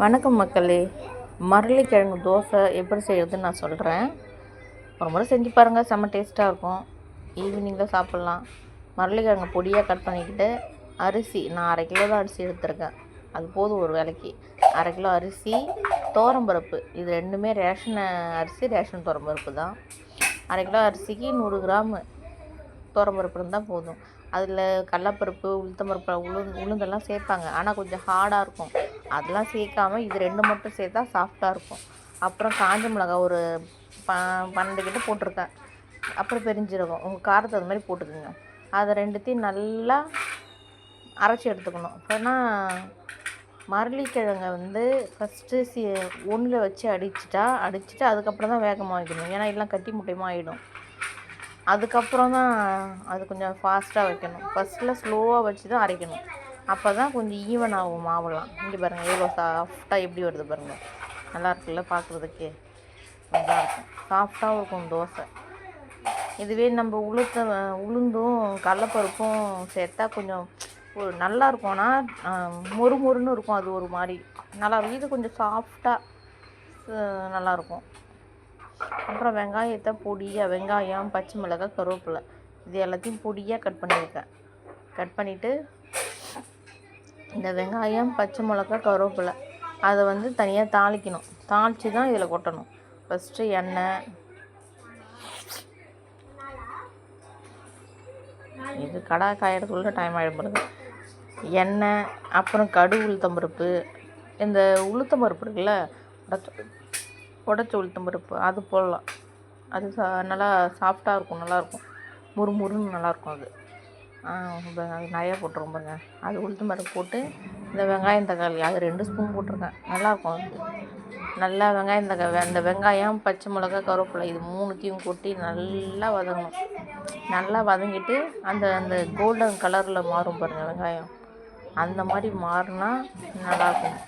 வணக்கம் மக்களே. மரளிக்கிழங்கு தோசை எப்படி செய்யறதுன்னு நான் சொல்கிறேன். ஒரு முறை செஞ்சு பாருங்கள், செம்ம டேஸ்ட்டாக இருக்கும். ஈவினிங்கில் சாப்பிட்லாம். மரளிக்கிழங்கு பொடியாக கட் பண்ணிக்கிட்டு அரிசி, நான் 1/2 கிலோ தான் அரிசி எடுத்துருக்கேன். அது போதும் ஒரு வேலைக்கு. 1/2 கிலோ அரிசி, துவரம்பருப்பு, இது ரெண்டுமே ரேஷன் அரிசி, ரேஷன் துவரம்பருப்பு தான். 1/2 கிலோ அரிசிக்கு 100 கிராம் துவரம்பருப்பு இருந்தால் போதும். அதில் கடலப்பருப்பு, உளுத்தம்பருப்பு, உளுந்தெல்லாம் சேர்ப்பாங்க, ஆனால் கொஞ்சம் ஹார்டாக இருக்கும். அதெல்லாம் சேர்க்காம இது 2 மட்டும் சேர்த்தா சாஃப்டாக இருக்கும். அப்புறம் காஞ்ச மிளகா ஒரு 12 கிட்ட போட்டிருக்கேன். அப்புறம் பெருஞ்சீரகம், உங்கள் காரத்துக்கு அது மாதிரி போட்டுக்கோங்க. அதை ரெண்டுத்தையும் நல்லா அரைச்சி எடுத்துக்கணும். அப்போனா மரளிக்கிழங்கை ஃபஸ்ட்டு ஒன்றில் வச்சு அடிச்சுட்டு அதுக்கப்புறம் தான் வேகமாக வைக்கணும். ஏன்னா எல்லாம் கட்டி முட்டையமாக ஆகிடும். அதுக்கப்புறம் தான் அது கொஞ்சம் ஃபாஸ்ட்டாக வைக்கணும். ஃபஸ்ட்டில் ஸ்லோவாக வச்சு தான் அரைக்கணும். அப்போ தான் கொஞ்சம் ஈவன் ஆகும் மாவுலாம். இங்கே பாருங்கள் எவ்வளோ சாஃப்டாக எப்படி வருது பாருங்கள். நல்லா இருக்குல்ல பார்க்குறதுக்கே, நல்லா இருக்கும், சாஃப்டாகவும் இருக்கும் தோசை. இதுவே நம்ம உளுந்தும் கடலப்பருப்பும் சேர்த்தா கொஞ்சம் நல்லா இருக்கும். ஆனால் மொறுமொறுன்னு இருக்கும், அது ஒரு மாதிரி நல்லாயிருக்கும். இது கொஞ்சம் சாஃப்டாக நல்லாயிருக்கும். அப்புறம் வெங்காயத்தை பொடியாக, வெங்காயம், பச்சை மிளகாய், கருவேப்பிலை, இது எல்லாத்தையும் பொடியாக கட் பண்ணியிருக்கேன். கட் பண்ணிவிட்டு இந்த வெங்காயம், பச்சை மிளகாய், கருவேப்பிலை அதை தனியாக தாளிக்கணும். தாளித்து தான் இதில் கொட்டணும். ஃபஸ்ட்டு எண்ணெய், இது கடாய் காயறதுக்குள்ள டைம் ஆகிடும். எண்ணெய், அப்புறம் கடுகு, உளுத்தம்பருப்பு, இந்த உளுத்தம்பருப்பு இருக்குல்ல, உடச்ச உளுத்தம்பருப்பு, அது போடலாம். அது நல்லா சாஃப்டாக இருக்கும், நல்லாயிருக்கும், முறுமுறுன்னு நல்லாயிருக்கும். அது நிறையா போட்டுருவோம் பாருங்க. அது உளுத்தம்பருப்பு போட்டு இந்த வெங்காயம், தக்காளி அது 2 ஸ்பூன் போட்டிருக்கேன். நல்லாயிருக்கும். அது நல்லா வெங்காயம், அந்த வெங்காயம், பச்சை மிளகாய், கருவேப்பிலை இது 3த்தையும் கொட்டி நல்லா வதங்கணும். நல்லா வதங்கிட்டு அந்த கோல்டன் கலரில் மாறும் பாருங்கள் வெங்காயம், அந்த மாதிரி மாறினா நல்லாயிருக்கும்.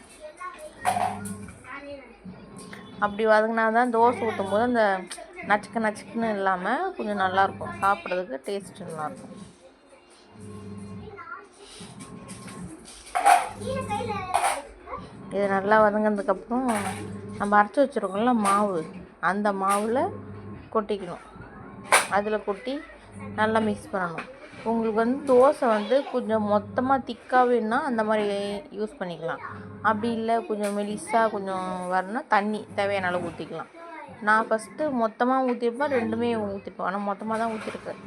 அப்படி வதங்கினா தான் தோசை ஊற்றும் போது அந்த நச்சுக்குன்னு இல்லாமல் கொஞ்சம் நல்லாயிருக்கும், சாப்பிட்றதுக்கு டேஸ்ட்டு நல்லாயிருக்கும். இது நல்லா வதங்கினதுக்கப்புறம் நம்ம அரைச்சி வச்சுருக்கோம்ல மாவு, அந்த மாவில் கொட்டிக்கணும். அதில் கொட்டி நல்லா மிக்ஸ் பண்ணணும். உங்களுக்கு தோசை கொஞ்சம் மொத்தமாக திக்காக வேணுன்னா அந்த மாதிரி யூஸ் பண்ணிக்கலாம். அப்படி இல்லை கொஞ்சம் மெலிசாக கொஞ்சம் வரணுன்னா தண்ணி தேவையான அளவு ஊற்றிக்கலாம். நான் ஃபஸ்ட்டு மொத்தமாக ஊற்றிருப்பேன், 2மே ஊற்றிருப்பேன். ஆனால் மொத்தமாக தான் ஊற்றிருக்கேன்.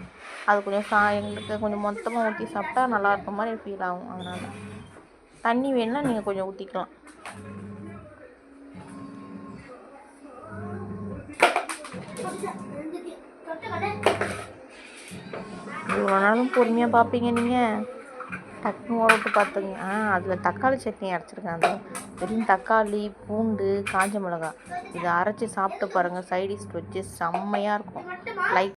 அது கொஞ்சம் எங்களுக்கு கொஞ்சம் மொத்தமாக ஊற்றி சாப்பிட்டா நல்லா இருக்க மாதிரி ஃபீல் ஆகும். அதனால் தண்ணி வேணுன்னா நீங்கள் கொஞ்சம் ஊற்றிக்கலாம். இவ்வளோ நாளும் பொறுமையாக பார்ப்பீங்க நீங்கள், டக்குன்னு ஓரட்டு பார்த்துங்க. அதில் தக்காளி சட்னி அரைச்சிருக்கேன். அந்த வெறும் தக்காளி, பூண்டு, காஞ்ச மிளகாய் இதை அரைச்சி சாப்பிட்டு பாருங்கள். சைடிஷ் வச்சு செம்மையாக இருக்கும். லைக்